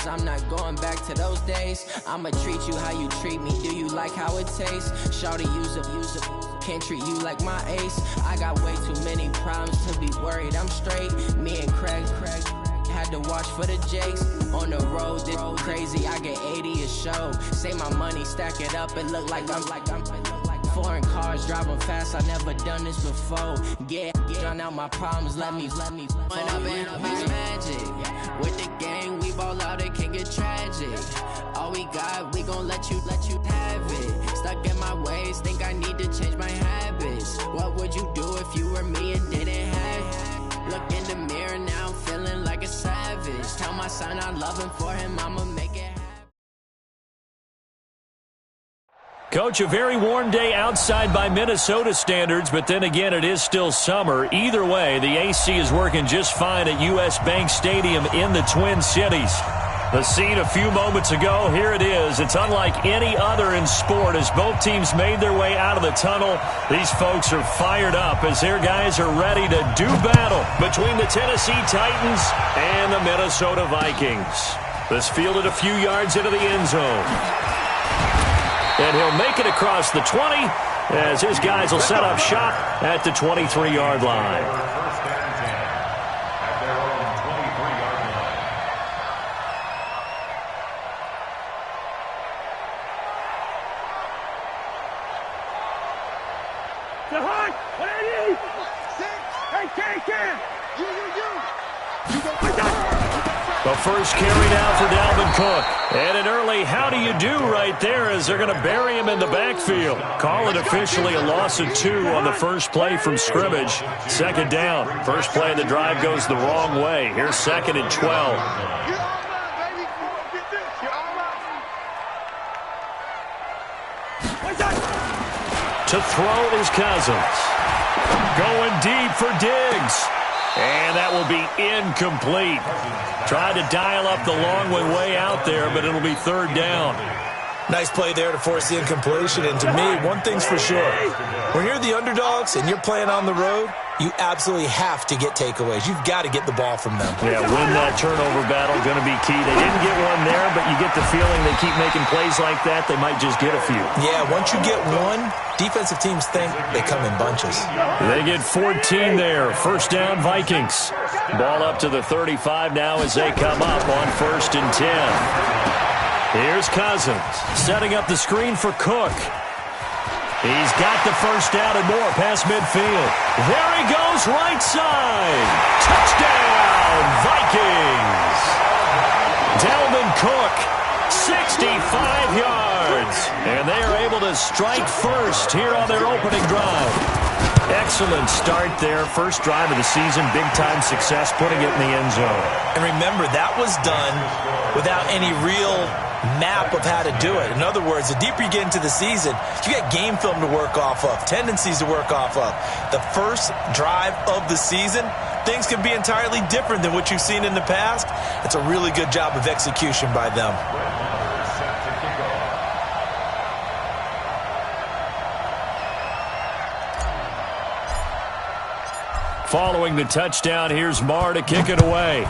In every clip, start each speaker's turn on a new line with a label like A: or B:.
A: cause I'm not going back to those days. I'ma treat you how you treat me. Do you like how it tastes? Shawty, use up. Can't treat you like my ace. I got way too many problems to be worried. I'm straight. Me and Craig had to watch for the Jakes. On the road, this crazy. I get 80 a show. Say my money, stack it up. It look like I'm foreign cars driving fast. I never done this before. Yeah, drown out my problems. Let me. When up and up is magic. With the gang, we ball out. It can get tragic. All we got, we gon' let you have it. Stuck in my ways, think I need to change my habits. What would you do if you were me and didn't have it? Look in the mirror now, I'm feeling like a savage. Tell my son I love him, for him I'ma make it happen.
B: Coach, a very warm day outside by Minnesota standards, but then again, it is still summer. Either way, the AC is working just fine at U.S. Bank Stadium in the Twin Cities. The scene a few moments ago, here it is. It's unlike any other in sport as both teams made their way out of the tunnel. These folks are fired up as their guys are ready to do battle between the Tennessee Titans and the Minnesota Vikings. This fielded a few yards into the end zone. And he'll make it across the 20 as his guys will set up shop at the 23-yard line. The first carry now for Dalvin Cook. And an early how do you do right there as they're going to bury him in the backfield. Call it officially a loss of 2 on the first play from scrimmage. Second down. First play of the drive goes the wrong way. Here's 2nd and 12. To throw is Cousins. Going deep for Diggs. And that will be incomplete. Tried to dial up the long way out there, but it'll be 3rd down.
C: Nice play there to force the incompletion. And to me, one thing's for sure. When you're the underdogs and you're playing on the road, you absolutely have to get takeaways. You've got to get the ball from them.
B: Yeah, win that turnover battle, going to be key. They didn't get one there, but you get the feeling they keep making plays like that, they might just get a few.
C: Yeah, once you get one, defensive teams think they come in bunches.
B: They get 14 there. First down, Vikings. Ball up to the 35 now as they come up on 1st and 10. Here's Cousins setting up the screen for Cook. He's got the first down and more past midfield. There he goes, right side. Touchdown, Vikings. Dalvin Cook, 65 yards. And they are able to strike first here on their opening drive. Excellent start there. First drive of the season. Big-time success, putting it in the end zone.
C: And remember, that was done without any real map of how to do it. In other words, the deeper you get into the season, you got game film to work off of, tendencies to work off of. The first drive of the season, things can be entirely different than what you've seen in the past. It's a really good job of execution by them.
B: Following the touchdown, here's Marr to kick it away.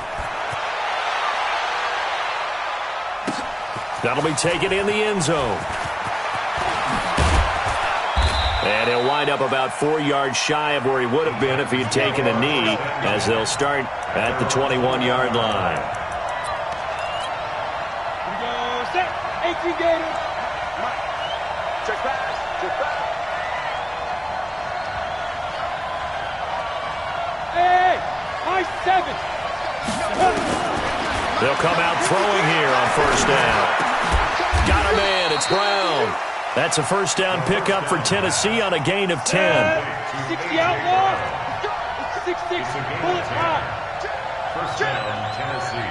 B: That'll be taken in the end zone. And he'll wind up about 4 yards shy of where he would have been if he had taken a knee, as they'll start at the 21-yard line.
D: Here we go. Set. 18 Gators. Check pass. Check pass. Hey, high 7.
B: They'll come out throwing here on first down. Got a man. It's Brown. That's a first down pickup for Tennessee on a gain of 10.
D: 60 outlaw. 6-6. Pull it high.
E: First down, Tennessee.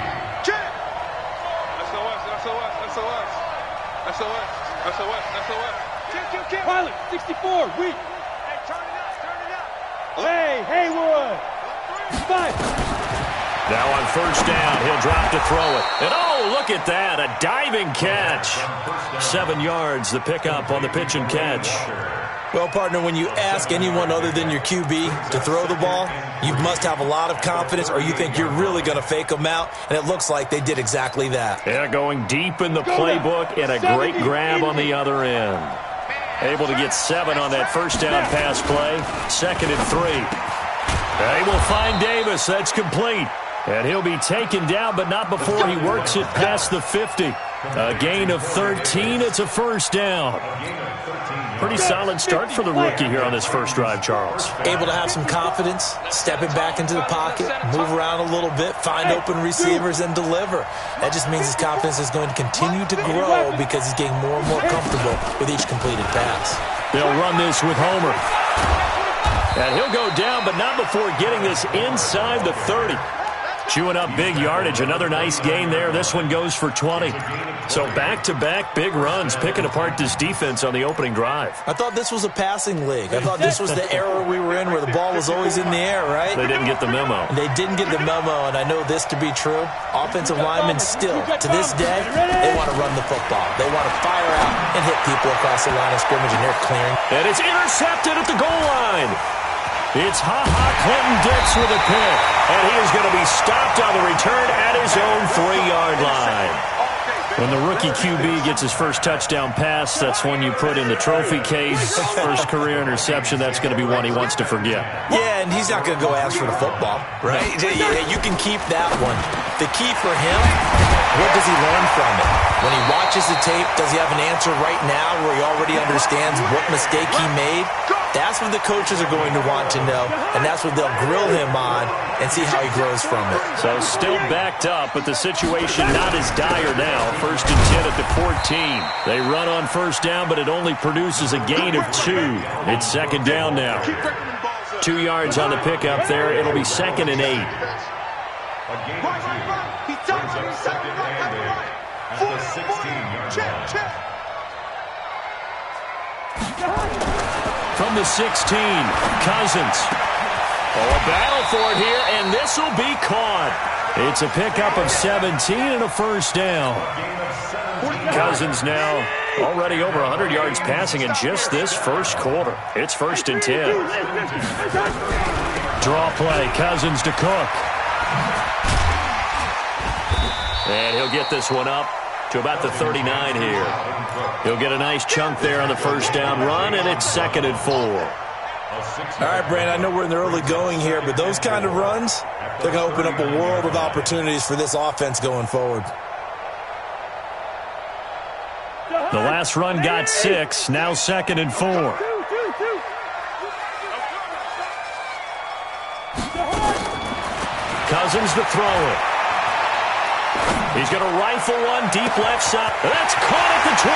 D: SOS. Pilot, 64. Weak. Hey, turn it up. Hey, Haywood. 5.
B: Now on first down, he'll drop to throw it. And oh, look at that, a diving catch. 7 yards, the pickup on the pitch and catch.
C: Well, partner, when you ask anyone other than your QB to throw the ball, you must have a lot of confidence, or you think you're really going to fake them out, and it looks like they did exactly that.
B: Yeah, going deep in the playbook, and a great grab on the other end. Able to get 7 on that first down pass play. 2nd and 3. They will find Davis. That's complete. And he'll be taken down, but not before he works it past the 50. A gain of 13. It's a first down. Pretty solid start for the rookie here on this first drive, Charles.
C: Able to have some confidence, stepping back into the pocket, move around a little bit, find open receivers, and deliver. That just means his confidence is going to continue to grow because he's getting more and more comfortable with each completed pass.
B: They'll run this with Homer. And he'll go down, but not before getting this inside the 30. Chewing up big yardage. Another nice gain there. This one goes for 20. So back-to-back big runs, picking apart this defense on the opening drive.
C: I thought this was a passing league. I thought this was the era we were in where the ball was always in the air, right?
B: They didn't get the memo.
C: They didn't get the memo, and I know this to be true. Offensive linemen still, to this day, they want to run the football. They want to fire out and hit people across the line of scrimmage, and they're clearing.
B: And it's intercepted at the goal line. It's Clinton Dix with a pick, and he is going to be stopped on the return at his own 3-yard line. When the rookie QB gets his first touchdown pass, that's one you put in the trophy case. First career interception, that's going to be one he wants to forget.
C: Yeah, and he's not going to go ask for the football, right? Yeah, you can keep that one. The key for him, what does he learn from it? When he watches the tape, does he have an answer right now where he already understands what mistake he made? That's what the coaches are going to want to know, and that's what they'll grill him on and see how he grows from it.
B: So still backed up, but the situation not as dire now. 1st and 10 at the 14. They run on first down, but it only produces a gain of 2. It's 2nd down now. 2 yards on the pickup there. It'll be 2nd and 8. From the 16, Cousins. Oh, a battle for it here, and this will be caught. It's a pickup of 17 and a first down. Cousins now already over 100 yards passing in just this first quarter. It's 1st and 10. Draw play, Cousins to Cook. And he'll get this one up to about the 39 here. He'll get a nice chunk there on the first down run, and it's 2nd and 4.
C: All right, Brandon, I know we're in the early going here, but those kind of runs, they're going to open up a world of opportunities for this offense going forward.
B: The last run got 6, now 2nd and 4. Cousins to throw it. He's going to rifle one deep left side. That's caught at the 25.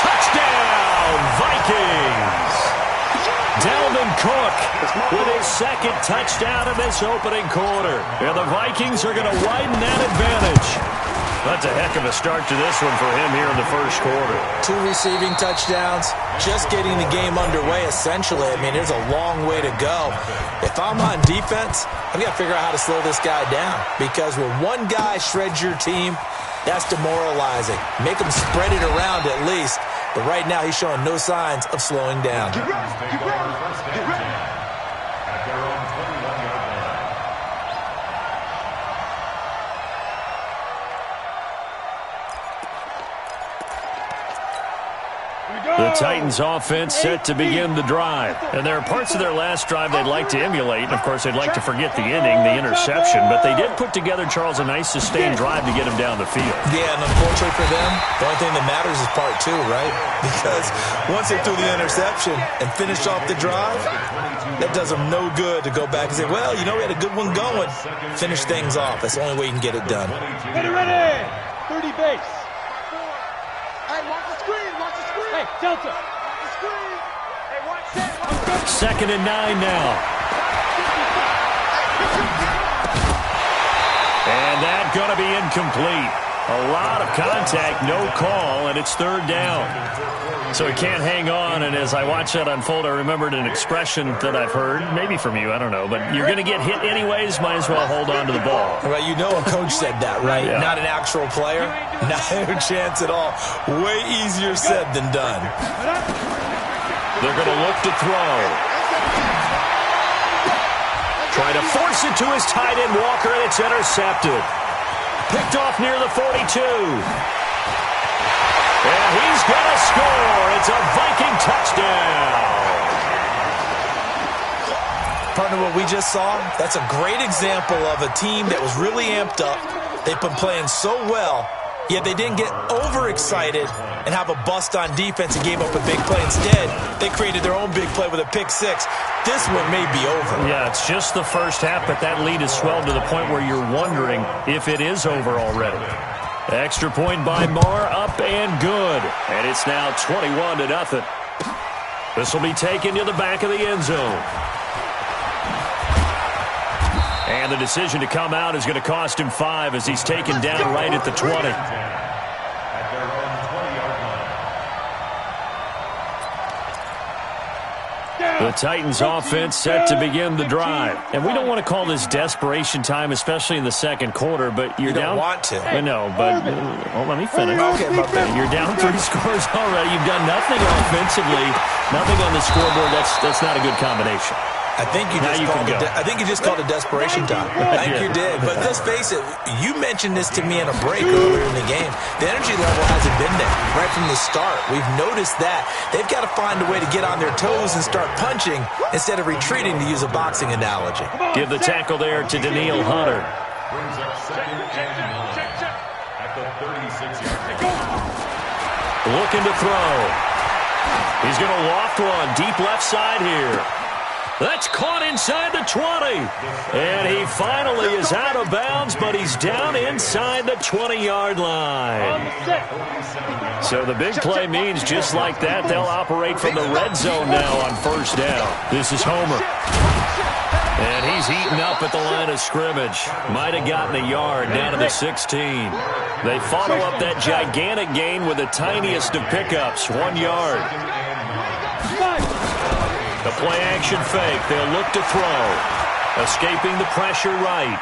B: Touchdown, Vikings. Dalvin Cook with his 2nd touchdown in this opening quarter. And the Vikings are going to widen that advantage. That's a heck of a start to this one for him here in the first quarter.
C: 2 receiving touchdowns, just getting the game underway essentially. I mean, there's a long way to go. If I'm on defense, I've got to figure out how to slow this guy down, because when one guy shreds your team, that's demoralizing. Make him spread it around at least. But right now, he's showing no signs of slowing down.
E: Get ready. At their own 21-yard line.
B: The Titans offense set to begin the drive. And there are parts of their last drive they'd like to emulate. And, of course, they'd like to forget the inning, the interception. But they did put together, Charles, a nice sustained drive to get him down the field.
C: Yeah, and unfortunately for them, the only thing that matters is part 2, right? Because once they threw the interception and finished off the drive, that does them no good to go back and say, well, you know, we had a good one going. Finish things off. That's the only way you can get it done.
D: Ready. 30 base.
F: Hey, watch the screen.
D: Hey, Delta.
F: Watch the screen. Hey, watch that.
B: 2nd and 9 now. And that's going to be incomplete. A lot of contact, no call, and it's 3rd down. So he can't hang on, and as I watch that unfold, I remembered an expression that I've heard, maybe from you, I don't know, but you're going to get hit anyways, might as well hold on to the ball.
C: Well, you know a coach said that, right?
B: Yeah.
C: Not an actual player. Not a chance at all. Way easier said than done.
B: They're going to look to throw. Trying to force it to his tight end, Walker, and it's intercepted. Picked off near the 42. And he's going to score. It's a Viking touchdown.
C: Partner, what we just saw, that's a great example of a team that was really amped up. They've been playing so well, yet they didn't get overexcited and have a bust on defense and gave up a big play. Instead, they created their own big play with a pick six. This one may be over.
B: Yeah, it's just the first half, but that lead has swelled to the point where you're wondering if it is over already. Extra point by Marr, up and good. And it's now 21-0. This will be taken to the back of the end zone. And the decision to come out is going to cost him 5 as he's taken down right at the 20.
E: At their own 20-yard line.
B: The Titans offense set to begin the drive. And we don't want to call this desperation time, especially in the second quarter, but you're down.
C: You don't want to.
B: I know, but let me finish.
C: Okay, my bad.
B: You're down 3 scores already. You've done nothing offensively, nothing on the scoreboard. That's not a good combination.
C: I think you just called it desperation time. I think you did. But let's face it, you mentioned this to me in a break earlier in the game. The energy level hasn't been there right from the start. We've noticed that. They've got to find a way to get on their toes and start punching instead of retreating, to use a boxing analogy.
B: Give the tackle there to Daniil Hunter.
E: Brings up second and 9 at the 36-yard line.
B: Looking to throw. He's going to loft one deep left side here. That's caught inside the 20. And he finally is out of bounds, but he's down inside the 20-yard line. So the big play means just like that, they'll operate from the red zone now on first down. This is Homer. And he's eaten up at the line of scrimmage. Might have gotten a yard down to the 16. They follow up that gigantic gain with the tiniest of pickups, 1 yard. The play-action fake. They'll look to throw. Escaping the pressure right.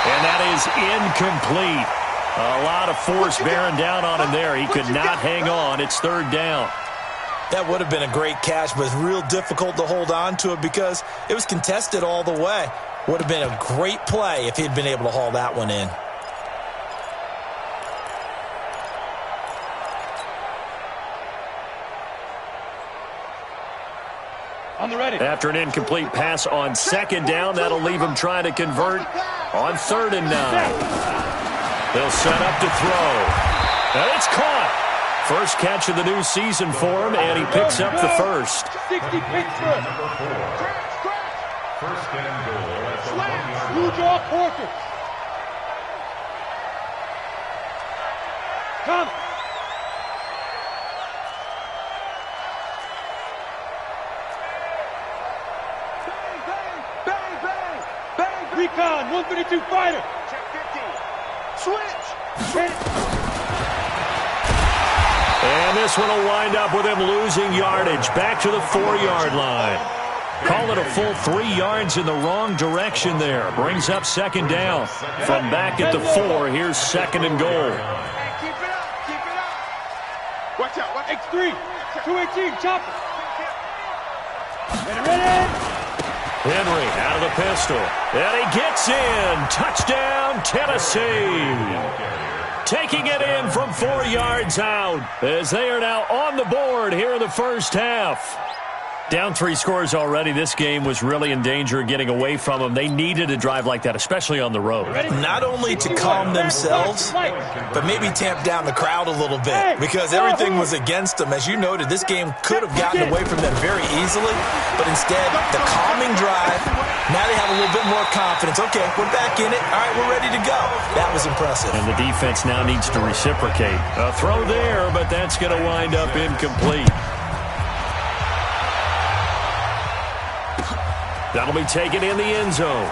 B: And that is incomplete. A lot of force bearing down on him there. He could not hang on. It's third down.
C: That would have been a great catch, but it's real difficult to hold on to it because it was contested all the way. Would have been a great play if he'd been able to haul that one in.
D: On the ready.
B: After an incomplete pass on second down, that'll leave him trying to convert on 3rd and 9. They'll set up to throw. And it's caught. First catch of the new season for him, and he picks up the first.
D: 60 Pittsburgh.
E: Number 4. First and goal at the 1-yard
D: You
E: line.
D: draw Porter. Come. Recon, 132 fighter.
F: Check 50. Switch.
B: And this one will wind up with him losing yardage. Back to the 4-yard line. Call it a full 3 yards in the wrong direction there. Brings up second down. From back at the 4, here's 2nd and goal.
F: Hey, keep it up. Keep it up. Watch out. Watch out.
D: X3, 218, chopper. Ready.
B: Henry out of the pistol. And he gets in. Touchdown, Tennessee. Taking it in from 4 yards out as they are now on the board here in the first half. Down 3 scores already. This game was really in danger of getting away from them. They needed a drive like that, especially on the road.
C: Not only to calm themselves, but maybe tamp down the crowd a little bit because everything was against them. As you noted, this game could have gotten away from them very easily, but instead, the calming drive, now they have a little bit more confidence. Okay, we're back in it. All right, we're ready to go. That was impressive.
B: And the defense now needs to reciprocate. A throw there, but that's going to wind up incomplete. That'll be taken in the end zone.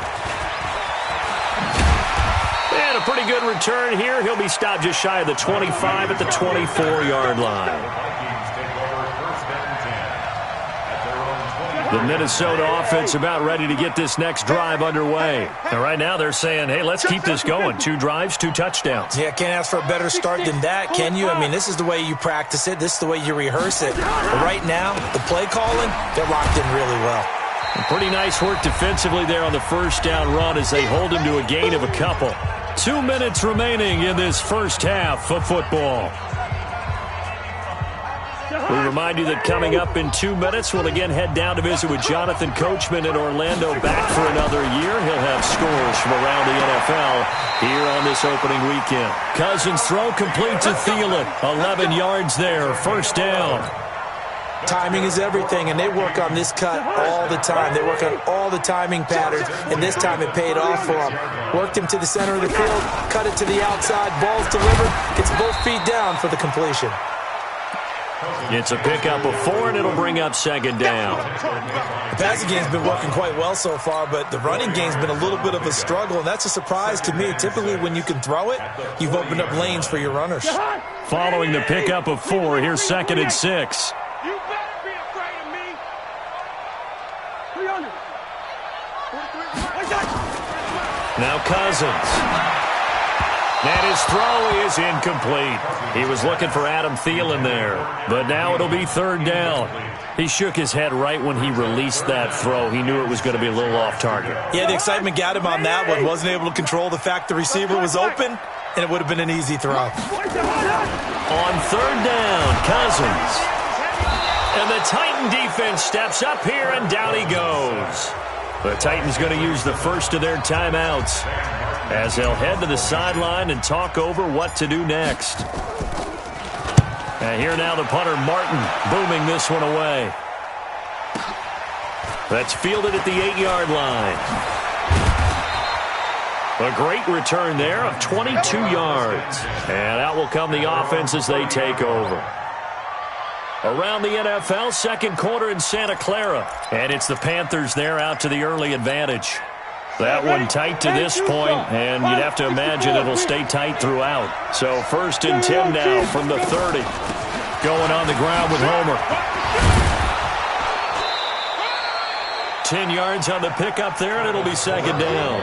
B: And a pretty good return here. He'll be stopped just shy of the 25 at the 24-yard line. The Minnesota offense about ready to get this next drive underway. And right now they're saying, hey, let's keep this going. 2 drives, 2 touchdowns.
C: Yeah, can't ask for a better start than that, can you? I mean, this is the way you practice it. This is the way you rehearse it. But right now, the play calling, they're locked in really well.
B: And pretty nice work defensively there on the first down run as they hold him to a gain of a couple. 2 minutes remaining in this first half of football. We remind you that coming up in 2 minutes, we'll again head down to visit with Jonathan Coachman in Orlando, back for another year. He'll have scores from around the NFL here on this opening weekend. Cousins' throw complete to Thielen. 11 yards there, first down.
C: Timing is everything, and they work on this cut all the time. They work on all the timing patterns, and this time it paid off for them. Worked him to the center of the field, cut it to the outside, ball's delivered, gets both feet down for the completion.
B: It's a pickup of 4, and it'll bring up second down.
C: The passing game's been working quite well so far, but the running game's been a little bit of a struggle, and that's a surprise to me. Typically, when you can throw it, you've opened up lanes for your runners.
B: Following the pickup of 4, here's 2nd and 6.
D: You better be afraid of me. 300.
B: Now Cousins. And his throw is incomplete. He was looking for Adam Thielen there, but now it'll be 3rd down. He shook his head right when he released that throw. He knew it was going to be a little off target.
C: Yeah, the excitement got him on that one. Wasn't able to control the fact the receiver was open, and it would have been an easy throw.
B: On 3rd down, Cousins. And the Titan defense steps up here, and down he goes. The Titans going to use the first of their timeouts as they'll head to the sideline and talk over what to do next. And here now the punter, Martin, booming this one away. That's fielded at the 8-yard line. A great return there of 22 yards. And out will come the offense as they take over. Around the NFL, second quarter in Santa Clara. And it's the Panthers there out to the early advantage. That one tight to this point, and you'd have to imagine it'll stay tight throughout. So 1st and 10 now from the 30. Going on the ground with Homer. 10 yards on the pickup there, and it'll be 2nd down.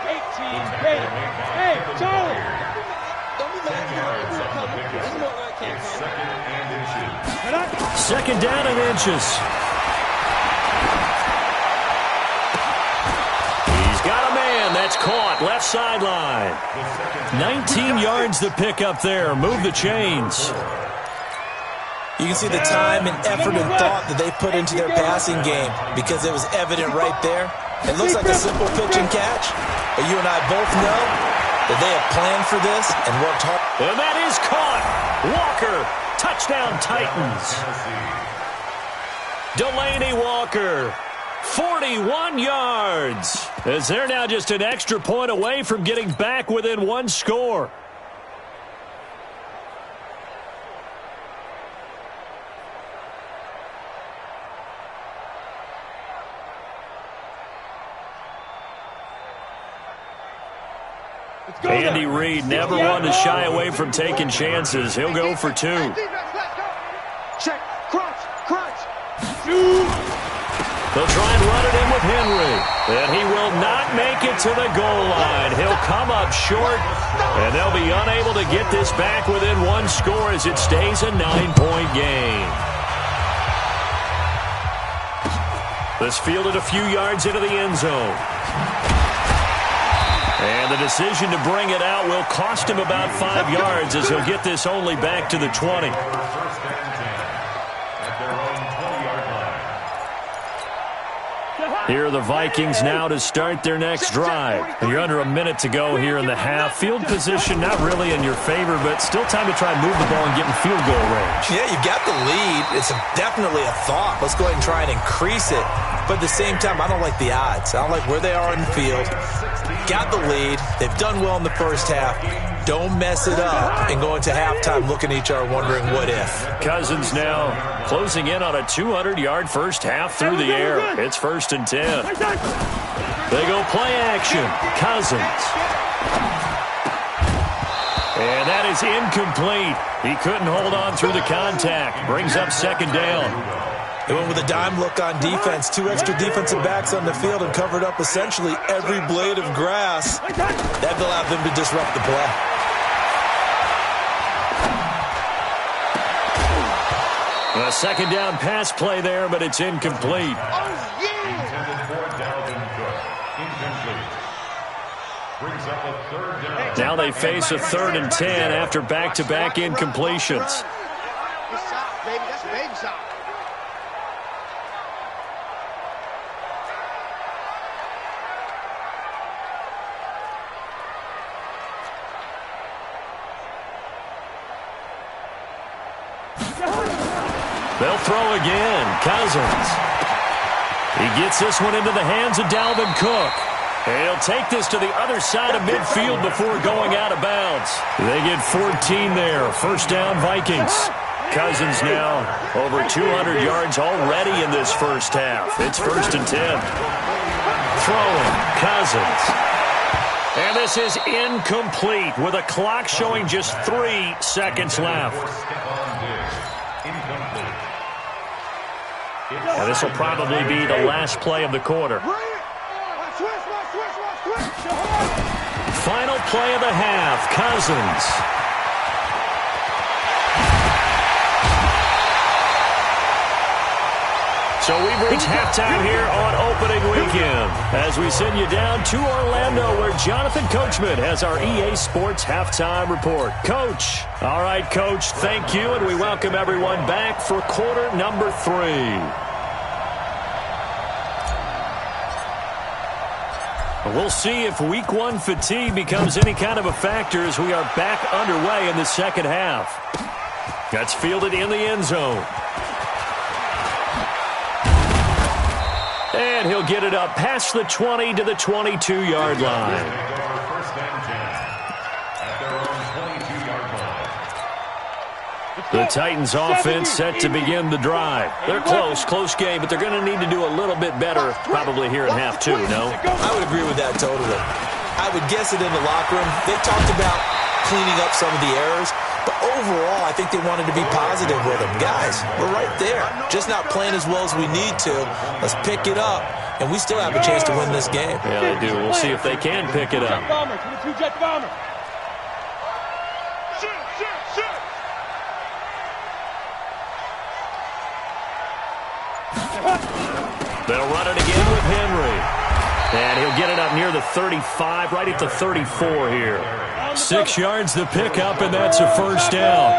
D: 18. Hey, Charlie. Don't be mad.
B: Second down and inches. He's got a man. That's caught. Left sideline. 19 yards to pick up there. Move the chains.
C: You can see the time and effort and thought that they put into their passing game because it was evident right there. It looks like a simple pitch and catch, but you and I both know that they have planned for this and worked hard.
B: And that is caught. Walker. Touchdown, Titans. Delaney Walker, 41 yards. As they're now just an extra point away from getting back within 1 score. Andy Reid never one to shy away from taking chances. He'll go for 2.
D: Check, crunch.
B: They'll try and run it in with Henry. And he will not make it to the goal line. He'll come up short, and they'll be unable to get this back within 1 score as it stays a 9-point game. This fielded a few yards into the end zone. And the decision to bring it out will cost him about 5 yards as he'll get this only back to the 20. Here are the Vikings now to start their next drive. You're under a minute to go here in the half. Field position not really in your favor, but still time to try and move the ball and get in field goal range.
C: Yeah, you've got the lead. It's definitely a thought. Let's go ahead and try and increase it. But at the same time, I don't like the odds. I don't like where they are in the field. Got the lead. They've done well in the first half. Don't mess it up and go into halftime looking at each other wondering what if.
B: Cousins now closing in on a 200-yard first half through the air. It's 1st and 10. They go play action. Cousins. And that is incomplete. He couldn't hold on through the contact. Brings up 2nd down.
C: They went with a dime look on defense. 2 extra defensive backs on the field and covered up essentially every blade of grass. That allowed them to disrupt the play.
B: A second down pass play there, but it's incomplete. Now they face a 3rd and 10 after back-to-back incompletions.
F: Good shot, baby. That's a baby shot.
B: They'll throw again. Cousins. He gets this one into the hands of Dalvin Cook. And he'll take this to the other side of midfield before going out of bounds. They get 14 there. First down, Vikings. Cousins now over 200 yards already in this first half. It's 1st and 10. Throwing. Cousins. And this is incomplete with a clock showing just 3 seconds left. And this will probably be the last play of the quarter. Final play of the half, Cousins. So we've reached halftime here on opening weekend as we send you down to Orlando where Jonathan Coachman has our EA Sports halftime report. Coach. All right, Coach, thank you, and we welcome everyone back for quarter number 3. We'll see if week 1 fatigue becomes any kind of a factor as we are back underway in the second half. That's fielded in the end zone. And he'll get it up past the 20 to the 22-yard line. The Titans offense set to begin the drive. They're close game, but they're going to need to do a little bit better probably here in half 2, no?
C: I would agree with that totally. I would guess it in the locker room. They talked about cleaning up some of the errors, but overall I think they wanted to be positive with them. Guys, we're right there. Just not playing as well as we need to. Let's pick it up, and we still have a chance to win this game.
B: Yeah, they do. We'll see if they can pick it up. They'll run it again with Henry. And he'll get it up near the 35, right at the 34 here. 6 yards the pickup, and that's a first down.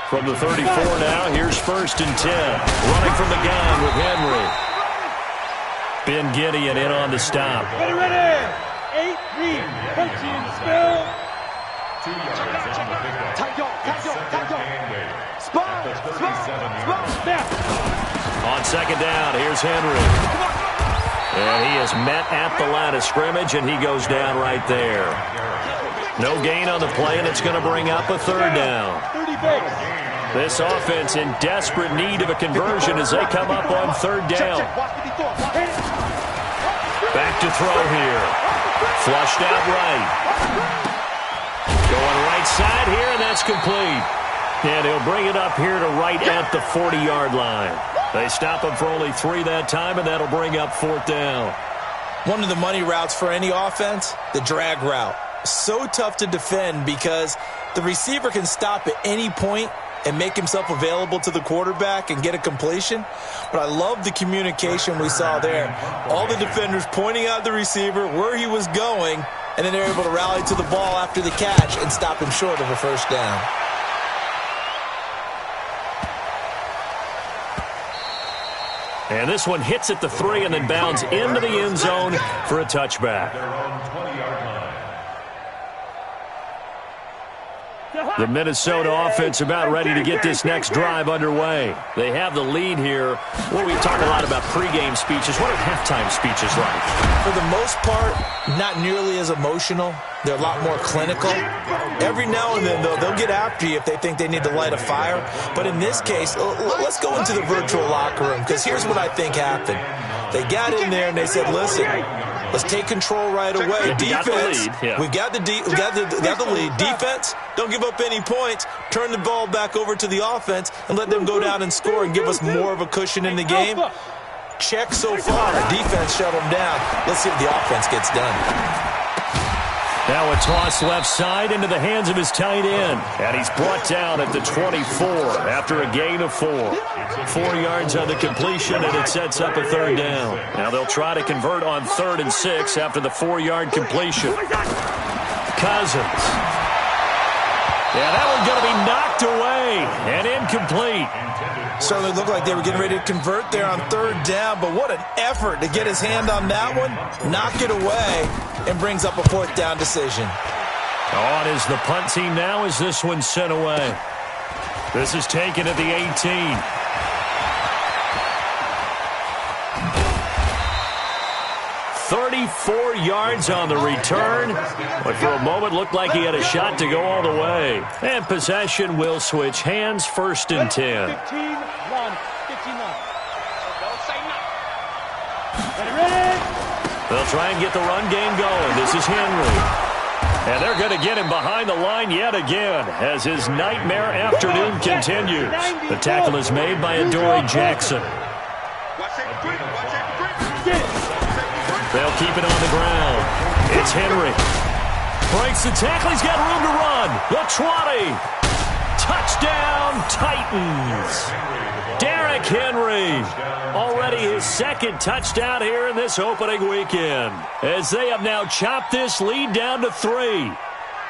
B: From the 34 now, here's 1st and 10. Running from the gun with Henry. Ben Gideon in on the stop.
D: Ready. 8 read. Coaching still.
E: 2 yards on the pickup.
D: Spot.
B: On second down, here's Henry. And he is met at the line of scrimmage, and he goes down right there. No gain on the play, and it's going to bring up a 3rd down. This offense in desperate need of a conversion as they come up on 3rd down. Back to throw here. Flushed out right. Going right side here, and that's complete. And he'll bring it up here to right at the 40-yard line. They stop him for only 3 that time, and that'll bring up 4th down.
C: One of the money routes for any offense, the drag route. So tough to defend because the receiver can stop at any point and make himself available to the quarterback and get a completion. But I love the communication we saw there. All the defenders pointing out the receiver, where he was going, and then they're able to rally to the ball after the catch and stop him short of a first down.
B: And this one hits at the 3 and then bounds into the end zone for a touchback. The Minnesota offense about ready to get this next drive underway. They have the lead here. Well, we talk a lot about pregame speeches. What are halftime speeches like?
C: For the most part, not nearly as emotional. They're a lot more clinical. Every now and then, though, they'll get after you if they think they need to light a fire. But in this case, let's go into the virtual locker room, because here's what I think happened. They got in there and they said, listen, Let's take control right away. Defense, we got the lead. Defense, don't give up any points. Turn the ball back over to the offense and let them go down and score and give us more of a cushion in the game. Check so far. Defense shut them down. Let's see if the offense gets done.
B: Now a toss left side into the hands of his tight end. And he's brought down at the 24 after a gain of 4. 4 yards on the completion, and it sets up a third down. Now they'll try to convert on 3rd and 6 after the 4-yard completion. Cousins. Yeah, that one's going to be knocked away and incomplete.
C: Certainly looked like they were getting ready to convert there on 3rd down, but what an effort to get his hand on that one, knock it away, and brings up a 4th down decision.
B: On is the punt team now as this one's sent away. This is taken at the 18. "34 yards on the return, but for a moment looked like he had a shot to go all the way. And possession will switch hands, 1st and 10.
D: 15-1, 15-9. Don't say nothing. Ready?
B: They'll try and get the run game going. This is Henry. And they're going to get him behind the line yet again as his nightmare afternoon continues. The tackle is made by Adoree Jackson. They'll keep it on the ground. It's Henry. Breaks the tackle. He's got room to run. The 20. Touchdown, Titans. Derrick Henry. Already his 2nd touchdown here in this opening weekend, as they have now chopped this lead down to 3.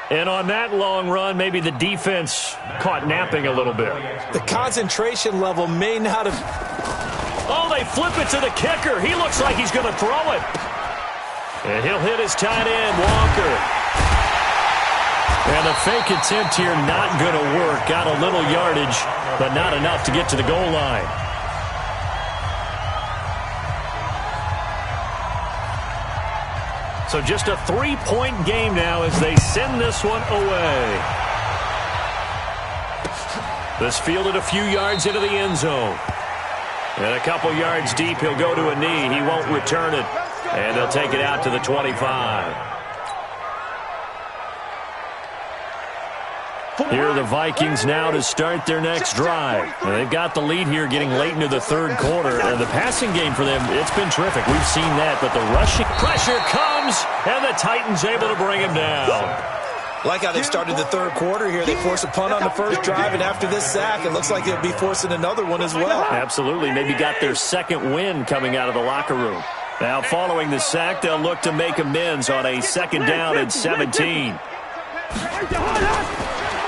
B: And on that long run, maybe the defense caught napping a little bit.
C: The concentration level may not have...
B: Oh, they flip it to the kicker. He looks like he's going to throw it. And he'll hit his tight end, Walker. And the fake attempt here not going to work. Got a little yardage, but not enough to get to the goal line. So just a 3-point game now as they send this one away. This fielded a few yards into the end zone. And a couple yards deep, he'll go to a knee. He won't return it. And they'll take it out to the 25. Here are the Vikings now to start their next drive. And they've got the lead here getting late into the 3rd quarter. And the passing game for them, it's been terrific. We've seen that. But the rushing pressure comes, and the Titans able to bring him down.
C: Like how they started the 3rd quarter here. They forced a punt on the 1st drive, and after this sack, it looks like they'll be forcing another one as well.
B: Absolutely. Maybe got their 2nd win coming out of the locker room. Now following the sack, they'll look to make amends on a 2nd down and 17.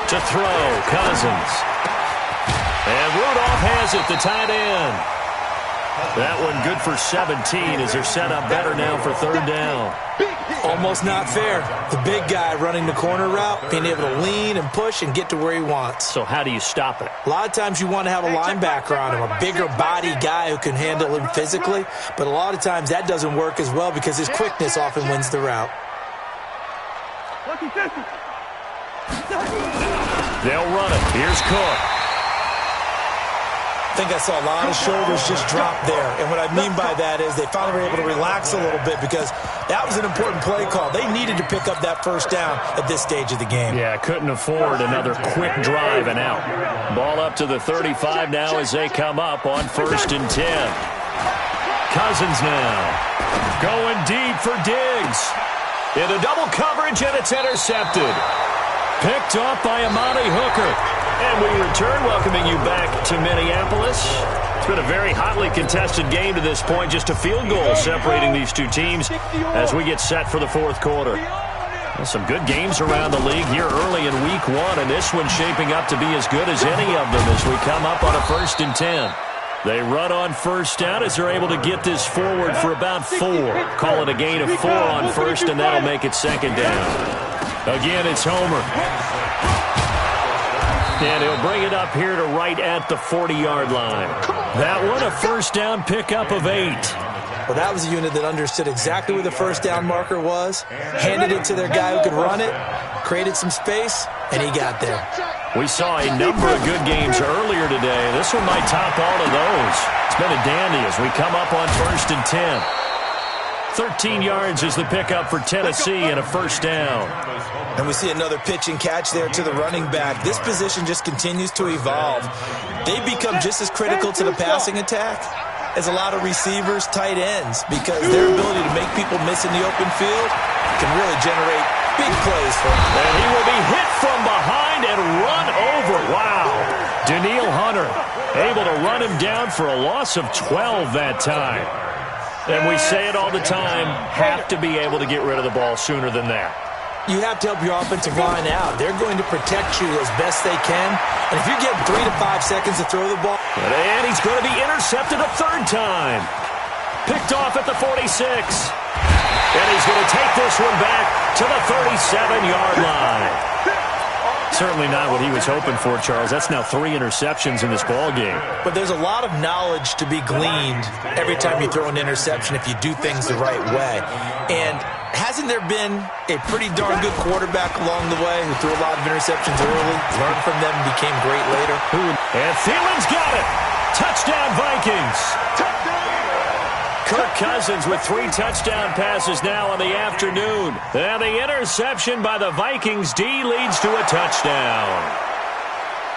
B: To throw, Cousins. And Rudolph has it, the tight end. That one good for 17 as they're set up better now for 3rd down.
C: Almost not fair. The big guy running the corner route, being able to lean and push and get to where he wants.
B: So how do you stop it?
C: A lot of times you want to have a linebacker on him, a bigger body guy who can handle him physically, but a lot of times that doesn't work as well because his quickness often wins the route.
B: They'll run it. Here's Cook.
C: I think I saw a lot of shoulders just drop there. And what I mean by that is they finally were able to relax a little bit because that was an important play call. They needed to pick up that 1st down at this stage of the game.
B: Yeah, couldn't afford another quick drive and out. Ball up to the 35 now as they come up on 1st and 10. Cousins now going deep for Diggs. Into double coverage, and it's intercepted. Picked off by Amani Hooker. And we return, welcoming you back to Minneapolis. It's been a very hotly contested game to this point. Just a field goal separating these two teams as we get set for the 4th quarter. Well, some good games around the league here early in week 1, and this one's shaping up to be as good as any of them as we come up on a 1st and 10. They run on 1st down as they're able to get this forward for about 4. Call it a gain of 4 on 1st, and that'll make it 2nd down. Again, it's Homer. And he'll bring it up here to right at the 40-yard line. That one, a 1st down pickup of 8.
C: Well, that was a unit that understood exactly where the 1st down marker was, handed it to their guy who could run it, created some space, and he got there.
B: We saw a number of good games earlier today. This one might top all of those. It's been a dandy as we come up on 1st and 10. 13 yards is the pickup for Tennessee and a first down.
C: And we see another pitch and catch there to the running back. This position just continues to evolve. They become just as critical to the passing attack as a lot of receivers, tight ends, because their ability to make people miss in the open field can really generate big plays for them.
B: And he will be hit from behind and run over. Wow. Danielle Hunter able to run him down for a loss of 12 that time. And we say it all the time, have to be able to get rid of the ball sooner than that.
C: You have to help your offensive line out. They're going to protect you as best they can. And if you're getting 3 to 5 seconds to throw the ball.
B: And he's going to be intercepted a third time. Picked off at the 46. And he's going to take this one back to the 37-yard line. Certainly not what he was hoping for, Charles. That's now 3 interceptions in this ball game.
C: But there's a lot of knowledge to be gleaned every time you throw an interception if you do things the right way. And hasn't there been a pretty darn good quarterback along the way who threw a lot of interceptions early, learned from them, and became great later?
B: And Thielen's got it. Touchdown, Vikings. Kirk Cousins with 3 touchdown passes now on the afternoon. And the interception by the Vikings D leads to a touchdown.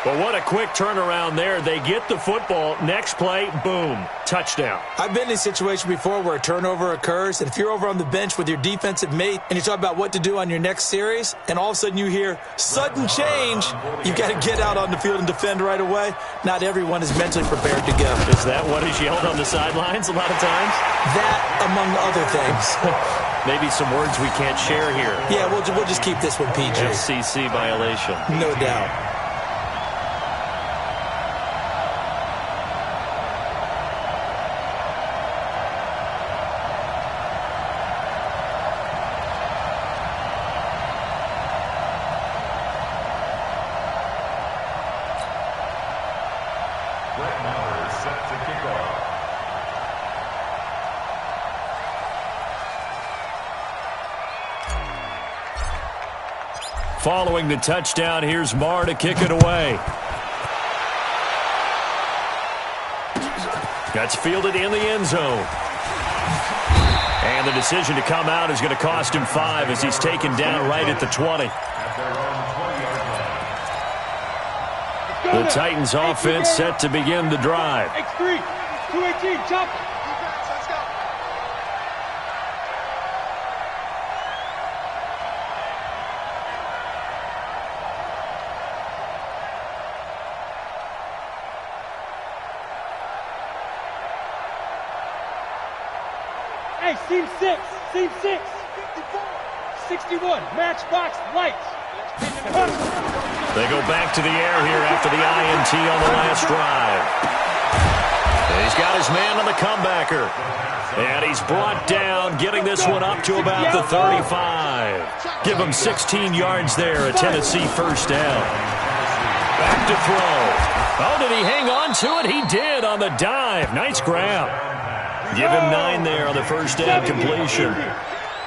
B: But what a quick turnaround there. They get the football. Next play, boom, touchdown.
C: I've been in a situation before where a turnover occurs, and if you're over on the bench with your defensive mate and you talk about what to do on your next series, and all of a sudden you hear sudden change, you've got to get out on the field and defend right away. Not everyone is mentally prepared to go.
B: Is that what is yelled on the sidelines a lot of times?
C: That, among other things.
B: Maybe some words we can't share here.
C: Yeah, we'll just keep this one PG.
B: FCC violation.
C: No doubt.
B: Following the touchdown, here's Marr to kick it away. That's fielded in the end zone. And the decision to come out is going to cost him 5 as he's taken down right at the 20. The Titans offense set to begin the drive.
D: X3, 218, chop. Hey, seam 6, seam 6. 61, matchbox lights.
B: They go back to the air here after the INT on the last drive. And he's got his man on the comebacker. And he's brought down, getting this one up to about the 35. Give him 16 yards there, a Tennessee first down. Back to throw. Oh, did he hang on to it? He did on the dive. Nice grab. Give him 9 there on the first down completion.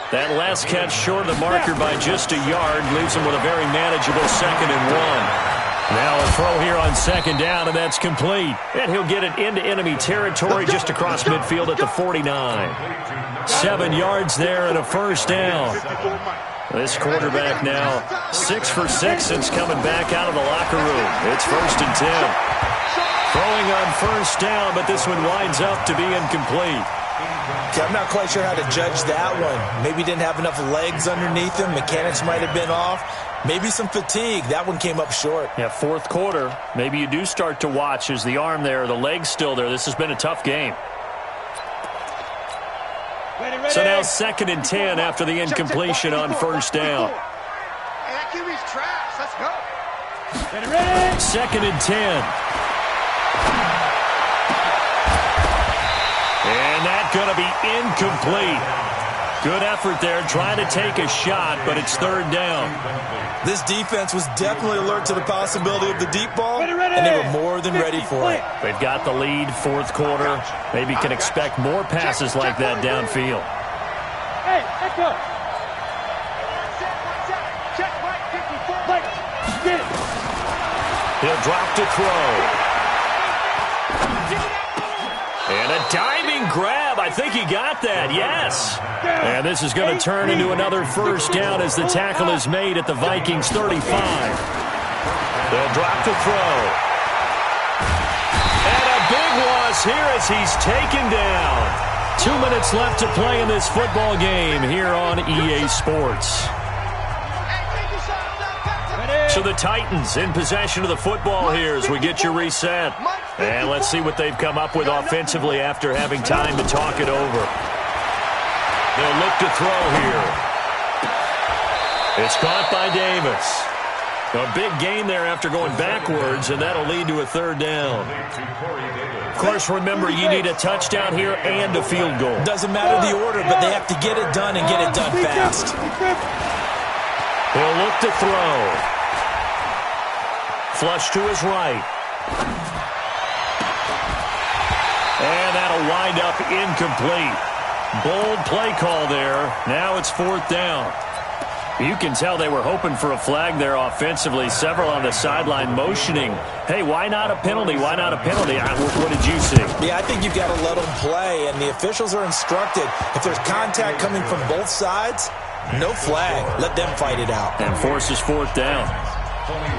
B: That last catch short of the marker by just a yard leaves him with a very manageable 2nd and 1. Now a throw here on 2nd down, and that's complete. And he'll get it into enemy territory just across midfield at the 49. 7 yards there and a first down. This quarterback now 6 for 6 since coming back out of the locker room. It's 1st and 10. Throwing on first down, but this one winds up to be incomplete.
C: Okay, I'm not quite sure how to judge that one. Maybe he didn't have enough legs underneath him. Mechanics might have been off. Maybe some fatigue. That one came up short.
B: Yeah, 4th quarter. Maybe you do start to watch as the arm there, the leg's still there. This has been a tough game.
D: Ready.
B: So now 2nd and 10 after the incompletion on first down.
F: Hey, that QB's trash. Let's go.
D: Ready.
B: 2nd and 10. And that's going to be incomplete. Good effort there, trying to take a shot, but it's 3rd down.
C: This defense was definitely alert to the possibility of the deep ball, and they were more than ready for it.
B: They've got the lead, 4th quarter. Maybe can expect more passes like that downfield.
D: Hey, echo. Check, Mike, get it.
B: He'll drop to throw. And a diving grab. I I think he got that, yes. And this is going to turn into another first down as the tackle is made at the Vikings 35. They'll drop to throw. And a big loss here as he's taken down. 2 minutes left to play in this football game here on EA Sports. So the Titans in possession of the football here as we get you reset. And let's see what they've come up with offensively after having time to talk it over. They'll look to throw here. It's caught by Davis. A big gain there after going backwards, and that'll lead to a third down. Of course, remember, you need a touchdown here and a field goal.
C: Doesn't matter the order, but they have to get it done and get it done fast.
B: He'll look to throw. Flush to his right. And that'll wind up incomplete. Bold play call there. Now it's fourth down. You can tell they were hoping for a flag there offensively. Several on the sideline motioning. Hey, why not a penalty? Why not a penalty? What did you see?
C: Yeah, I think you've got to let them play, and the officials are instructed. If there's contact coming from both sides, no flag. Let them fight it out.
B: And forces fourth down.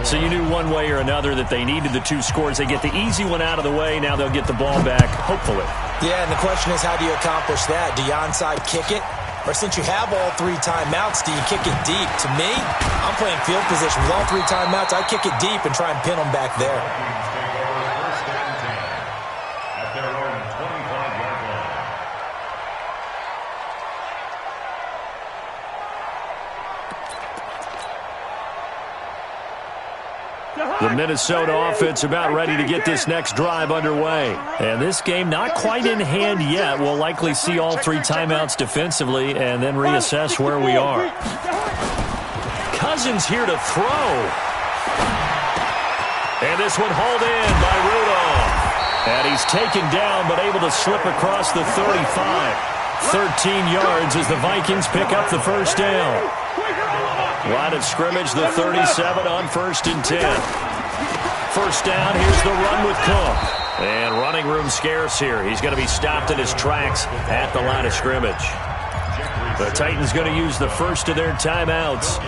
B: So you knew one way or another that they needed the two scores. They get the easy one out of the way. Now they'll get the ball back, hopefully.
C: Yeah, and the question is, how do you accomplish that? Do you onside kick it? Or since you have all three timeouts, do you kick it deep? To me, I'm playing field position. With all three timeouts, I kick it deep and try and pin them back there.
B: The Minnesota offense about ready to get this next drive underway. And this game not quite in hand yet. We'll likely see all three timeouts defensively and then reassess where we are. Cousins here to throw. And this one hauled in by Rudolph. And he's taken down but able to slip across the 35. 13 yards as the Vikings pick up the first down. Line of scrimmage, the 37 on 1st and 10. First down, here's the run with Cook. And running room scarce here. He's going to be stopped in his tracks at the line of scrimmage. The Titans going to use the first of their timeouts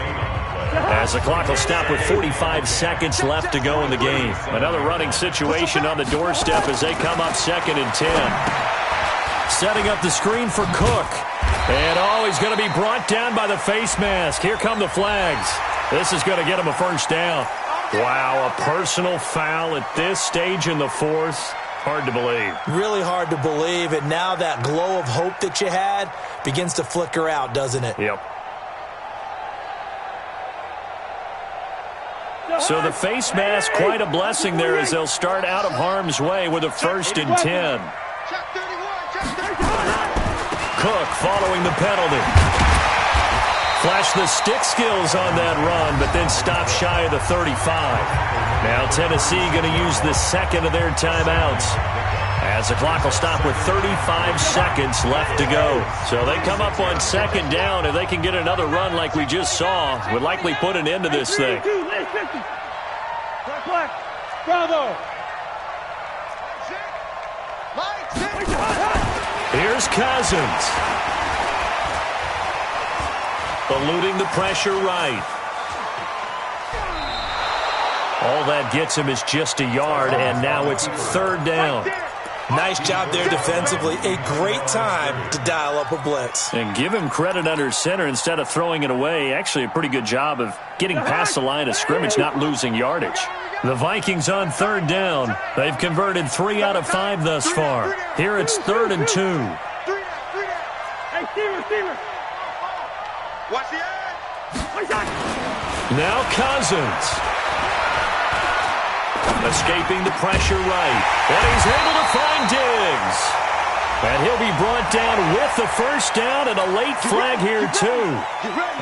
B: as the clock will stop with 45 seconds left to go in the game. Another running situation on the doorstep as they come up 2nd and 10. Setting up the screen for Cook. And, he's going to be brought down by the face mask. Here come the flags. This is going to get him a first down. Wow, a personal foul at this stage in the fourth. Hard to believe. Really hard to believe. And now that glow of hope that you had begins to flicker out, doesn't it? Yep. So the face mask, quite a blessing there as they'll start out of harm's way with a 1st and 10. Cook following the penalty. Flashed the stick skills on that run, but then stopped shy of the 35. Now Tennessee going to use the second of their timeouts as the clock will stop with 35 seconds left to go. So they come up on 2nd down. If they can get another run like we just saw, would likely put an end to this thing.
D: Bravo.
B: Here's Cousins. Eluding the pressure right. All that gets him is just a yard, and now it's 3rd down. Nice job there defensively. A great time to dial up a blitz. And give him credit under center instead of throwing it away. Actually, a pretty good job of getting past the line of scrimmage, not losing yardage. The Vikings on 3rd down. They've converted 3 out of 5 thus far. Here it's 3rd and 2.
D: Hey, Steamer.
F: Watch the edge.
B: Now Cousins. Escaping the pressure right. And he's able to find Diggs. And he'll be brought down with the first down and a late flag here too.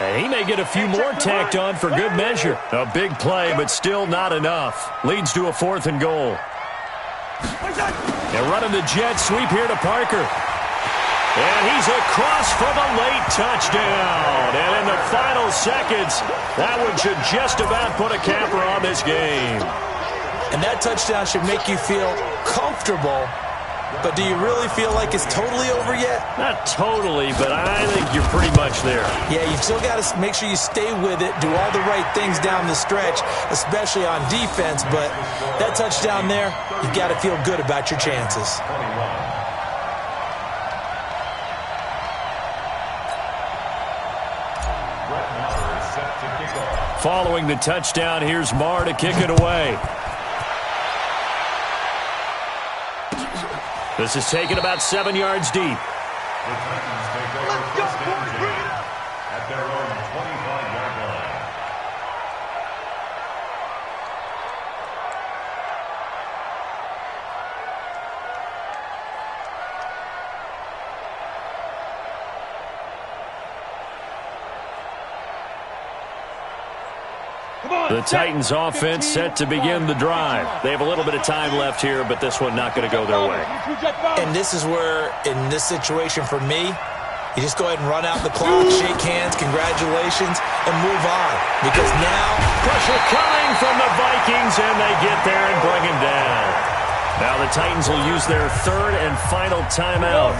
B: And he may get a few more tacked on for good measure. A big play, but still not enough. Leads to a 4th and goal. And running the jet sweep here to Parker. And he's across for the late touchdown. And in the final seconds, that one should just about put a capper on this game. And that touchdown should make you feel comfortable
C: But do you really feel like it's totally over yet?
B: Not totally, but I think you're pretty much there.
C: Yeah, you've still got to make sure you stay with it, do all the right things down the stretch, especially on defense. But that touchdown there, you've got to feel good about your chances.
B: Following the touchdown, here's Marr to kick it away. This is taken about 7 yards deep.
E: The Titans take over first and 10 at their own 25-yard line.
B: The Titans offense set to begin the drive. They have a little bit of time left here, but this one not going to go their way.
C: And this is where, in this situation for me, you just go ahead and run out the clock, shake hands, congratulations, and move on. Because now,
B: pressure coming from the Vikings, and they get there and bring him down. Now the Titans will use their third and final timeout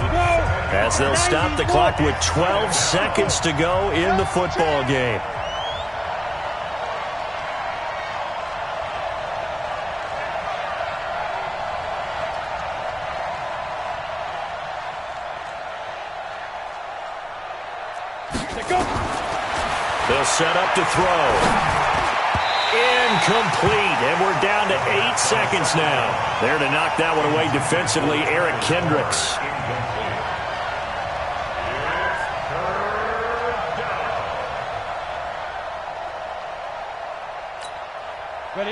B: as they'll stop the clock with 12 seconds to go in the football game. They'll set up to throw. Incomplete, and we're down to 8 seconds now. There to knock that one away defensively, Eric Kendricks.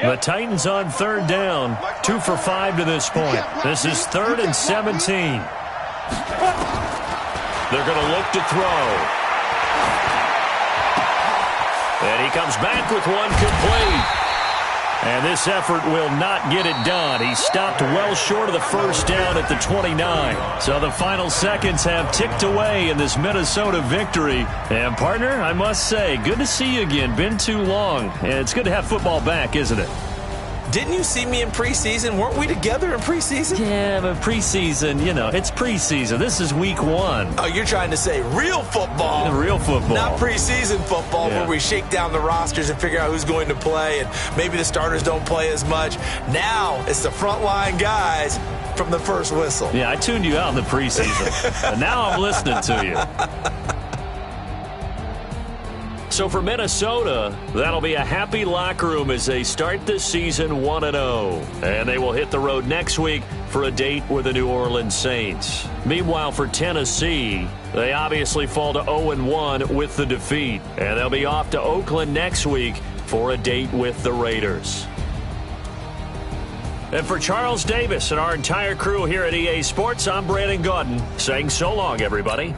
B: The Titans on third down, 2 for 5 to this point. This is 3rd and 17. They're going to look to throw. And he comes back with one complete. And this effort will not get it done. He stopped well short of the first down at the 29. So the final seconds have ticked away in this Minnesota victory. And, partner, I must say, good to see you again. Been too long. And it's good to have football back, isn't it?
C: didn't you see me in preseason? Weren't we together in preseason?
B: Yeah, but preseason, you know, it's preseason. This is week 1.
C: Oh, you're trying to say real football.
B: Real football.
C: Not preseason football where we shake down the rosters and figure out who's going to play, and maybe the starters don't play as much. Now it's the frontline guys from the first whistle.
B: Yeah, I tuned you out in the preseason. And now I'm listening to you. So for Minnesota, that'll be a happy locker room as they start this season 1-0. And they will hit the road next week for a date with the New Orleans Saints. Meanwhile, for Tennessee, they obviously fall to 0-1 with the defeat. And they'll be off to Oakland next week for a date with the Raiders. And for Charles Davis and our entire crew here at EA Sports, I'm Brandon Gaudin saying so long, everybody.